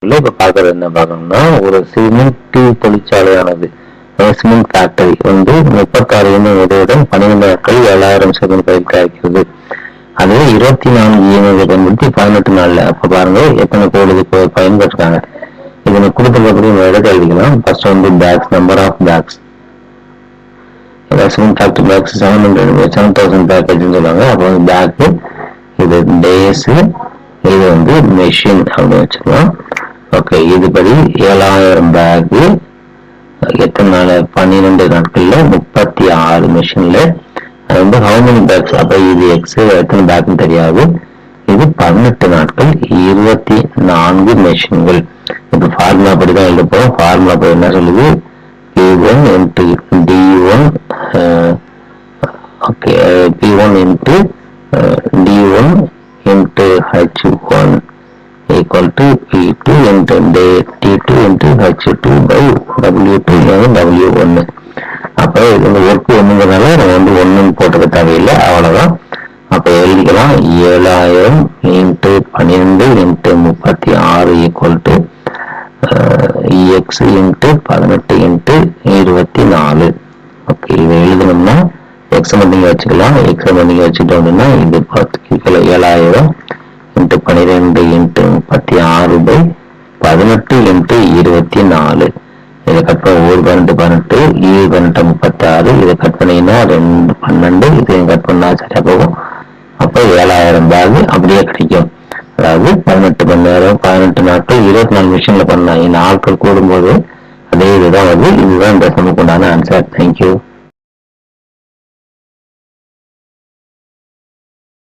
இப்ப பாக்குறது என்ன பார்க்கணும்னா, ஒரு சிமெண்ட் தொழிற்சாலையானது சிமெண்ட் ஃபேக்டரி வந்து 36 இயந்திரங்களுடன் 12 நாட்கள் 7000 சதுர பயிர் காய்க்கிறது. அது 24 இயந்திரங்களை பயன்படுத்தி 18 நாள்ல. அப்ப பாருங்க எத்தனை கோடி பயன்படுத்துறாங்க. இதனை கொடுத்துருக்கக்கூடிய இடத்தை எழுதிக்கலாம். ஃபர்ஸ்ட் வந்து bags, number of bags. Cement factory bags 7,000 பேக்கேஜ்னு சொல்லுவாங்க. அப்போ வந்து பேக்கு, இது டேஸ், இது வந்து மெஷின் அப்படின்னு வச்சுக்கலாம். ஓகே, இதுபடி 7000 பேக்கு எத்தனை நாள்? 12 நாட்கள்ல 36 மெஷின்ல. அது வந்து ஹவு மெனி பேக்ஸ்? அப்ப இது எக்ஸ் எத்தனை பேக்னு தெரியாது. இது 18 நாட்கள் 24 மெஷின்கள். இப்ப ஃபார்முலா படிதான் எழுத போறோம். ஃபார்முலா படி என்ன சொல்லுது? P1 into D1 okay, P1 into D1 into H1 equal to P2 into T2 into H2 by W2 W1. அப்ப இந்த ஒர்க் ஒண்ணுங்கிறதுனால நம்ம வந்து ஒண்ணுன்னு போட்டுக்க தேவையில்லை, அவ்வளவுதான். அப்ப எழுதிக்கலாம் 7000 into 12 into 36 equal to x into 18 into 24. Okay, இதை எழுதணும்னா எக்ஸ் நீங்க வச்சுக்கலாம். எக்ஸ் நீங்க வச்சுட்டோம்னா இது 7000 into 12 into 36 by 18 into 24. இதை கட் பண்ண 1 18 இது 36. இதை கட் பண்ணீங்கன்னா 2 12. இதையும் கட் பண்ணா சரியா போகும். அப்ப 7000 பேக் அப்படியே கிடைக்கும். அதாவது 18 மணி நேரம் 18 நாட்கள் 24 மிஷின்ல பண்ணலாம். இந்த ஆட்கள் கூடும்போது அதே இதுதான் வந்து இதுதான் இந்த சமக்கு உண்டான ஆன்சர். தேங்க்யூ.